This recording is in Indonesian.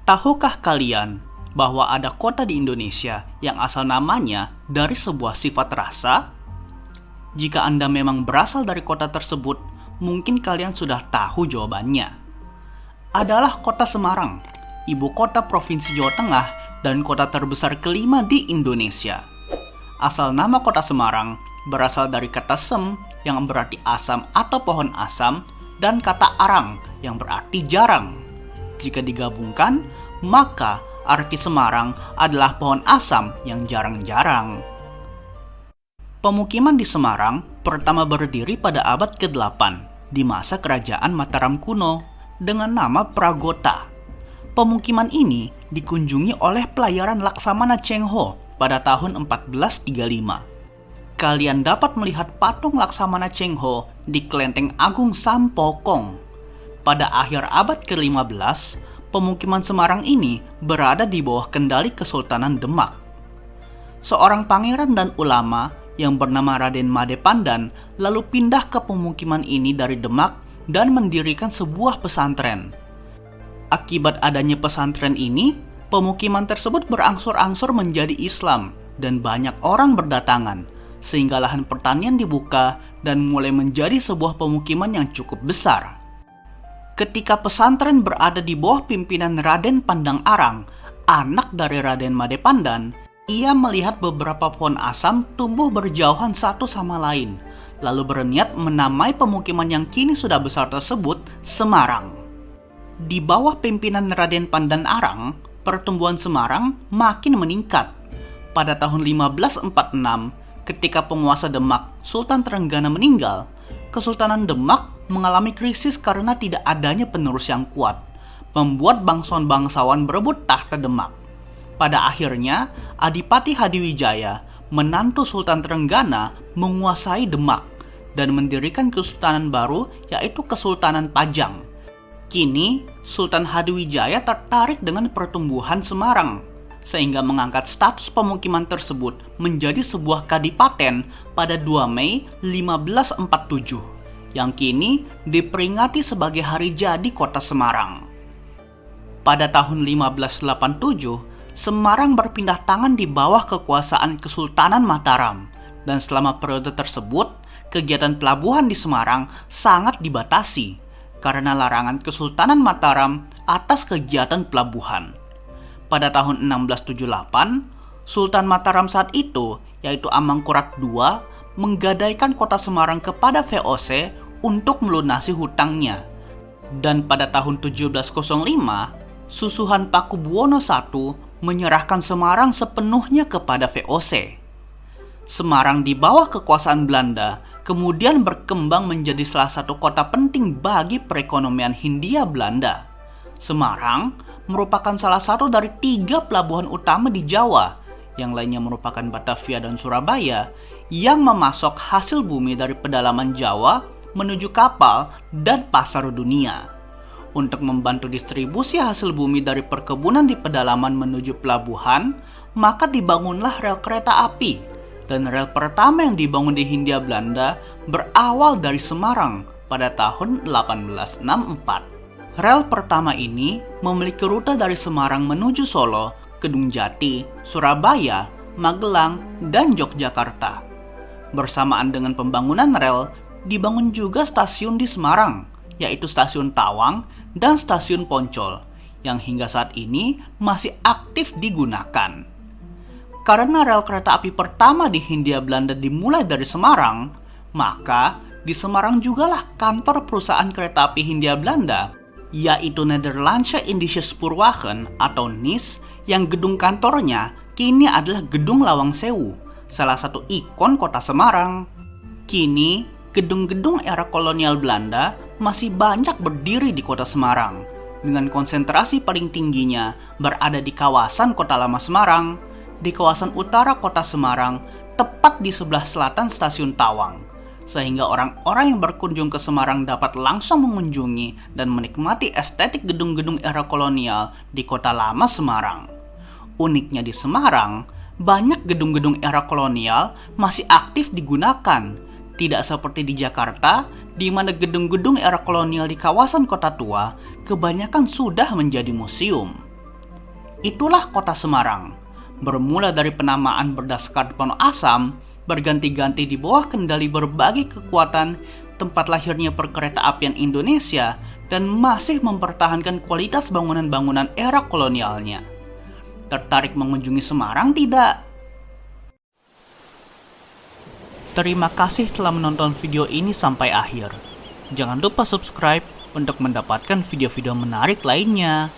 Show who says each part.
Speaker 1: Tahukah kalian bahwa ada kota di Indonesia yang asal namanya dari sebuah sifat rasa? Jika Anda memang berasal dari kota tersebut, mungkin kalian sudah tahu jawabannya. Adalah kota Semarang, ibu kota Provinsi Jawa Tengah dan kota terbesar kelima di Indonesia. Asal nama kota Semarang berasal dari kata sem yang berarti asam atau pohon asam dan kata arang yang berarti jarang. Jika digabungkan, maka arti Semarang adalah pohon asam yang jarang-jarang. Pemukiman di Semarang pertama berdiri pada abad ke-8 di masa kerajaan Mataram kuno dengan nama Pragota. Pemukiman ini dikunjungi oleh pelayaran Laksamana Cheng Ho pada tahun 1435. Kalian dapat melihat patung Laksamana Cheng Ho di Kelenteng Agung Sampokong. Pada akhir abad ke-15, pemukiman Semarang ini berada di bawah kendali Kesultanan Demak. Seorang pangeran dan ulama yang bernama Raden Made Pandan lalu pindah ke pemukiman ini dari Demak dan mendirikan sebuah pesantren. Akibat adanya pesantren ini, pemukiman tersebut berangsur-angsur menjadi Islam dan banyak orang berdatangan, sehingga lahan pertanian dibuka dan mulai menjadi sebuah pemukiman yang cukup besar. Ketika pesantren berada di bawah pimpinan Raden Pandang Arang, anak dari Raden Made Pandan, ia melihat beberapa pohon asam tumbuh berjauhan satu sama lain, lalu berniat menamai pemukiman yang kini sudah besar tersebut Semarang. Di bawah pimpinan Raden Pandang Arang, pertumbuhan Semarang makin meningkat. Pada tahun 1546, ketika penguasa Demak, Sultan Trenggana meninggal, Kesultanan Demak mengalami krisis karena tidak adanya penerus yang kuat, membuat bangsawan-bangsawan berebut tahta Demak. Pada akhirnya, Adipati Hadiwijaya, menantu Sultan Trenggana, menguasai Demak dan mendirikan kesultanan baru, yaitu Kesultanan Pajang. Kini, Sultan Hadiwijaya tertarik dengan pertumbuhan Semarang, sehingga mengangkat status pemukiman tersebut menjadi sebuah kadipaten pada 2 Mei 1547, yang kini diperingati sebagai hari jadi kota Semarang. Pada tahun 1587, Semarang berpindah tangan di bawah kekuasaan Kesultanan Mataram, dan selama periode tersebut, kegiatan pelabuhan di Semarang sangat dibatasi karena larangan Kesultanan Mataram atas kegiatan pelabuhan. Pada tahun 1678, Sultan Mataram saat itu, yaitu Amangkurat II, menggadaikan kota Semarang kepada VOC untuk melunasi hutangnya. Dan pada tahun 1705, Susuhan Pakubuwono I menyerahkan Semarang sepenuhnya kepada VOC. Semarang di bawah kekuasaan Belanda kemudian berkembang menjadi salah satu kota penting bagi perekonomian Hindia Belanda. Semarang merupakan salah satu dari 3 pelabuhan utama di Jawa, yang lainnya merupakan Batavia dan Surabaya, yang memasok hasil bumi dari pedalaman Jawa menuju kapal dan pasar dunia. Untuk membantu distribusi hasil bumi dari perkebunan di pedalaman menuju pelabuhan, maka dibangunlah rel kereta api. Dan rel pertama yang dibangun di Hindia Belanda berawal dari Semarang pada tahun 1864. Rel pertama ini memiliki rute dari Semarang menuju Solo, Kedung Jati, Surabaya, Magelang, dan Yogyakarta. Bersamaan dengan pembangunan rel, dibangun juga stasiun di Semarang, yaitu Stasiun Tawang dan Stasiun Poncol, yang hingga saat ini masih aktif digunakan. Karena rel kereta api pertama di Hindia Belanda dimulai dari Semarang, maka di Semarang jugalah kantor perusahaan kereta api Hindia Belanda, yaitu Nederlandse Indische Spoorwagen atau NIS, yang gedung kantornya kini adalah Gedung Lawang Sewu, salah satu ikon kota Semarang. Kini, gedung-gedung era kolonial Belanda masih banyak berdiri di kota Semarang, dengan konsentrasi paling tingginya berada di kawasan Kota Lama Semarang, di kawasan utara kota Semarang, tepat di sebelah selatan Stasiun Tawang, sehingga orang-orang yang berkunjung ke Semarang dapat langsung mengunjungi dan menikmati estetik gedung-gedung era kolonial di Kota Lama Semarang. Uniknya di Semarang, banyak gedung-gedung era kolonial masih aktif digunakan, tidak seperti di Jakarta, di mana gedung-gedung era kolonial di kawasan kota tua kebanyakan sudah menjadi museum. Itulah kota Semarang. Bermula dari penamaan berdasarkan penuh asam, berganti-ganti di bawah kendali berbagai kekuatan, tempat lahirnya perkeretaapian Indonesia, dan masih mempertahankan kualitas bangunan-bangunan era kolonialnya. Tertarik mengunjungi Semarang tidak? Terima kasih telah menonton video ini sampai akhir. Jangan lupa subscribe untuk mendapatkan video-video menarik lainnya.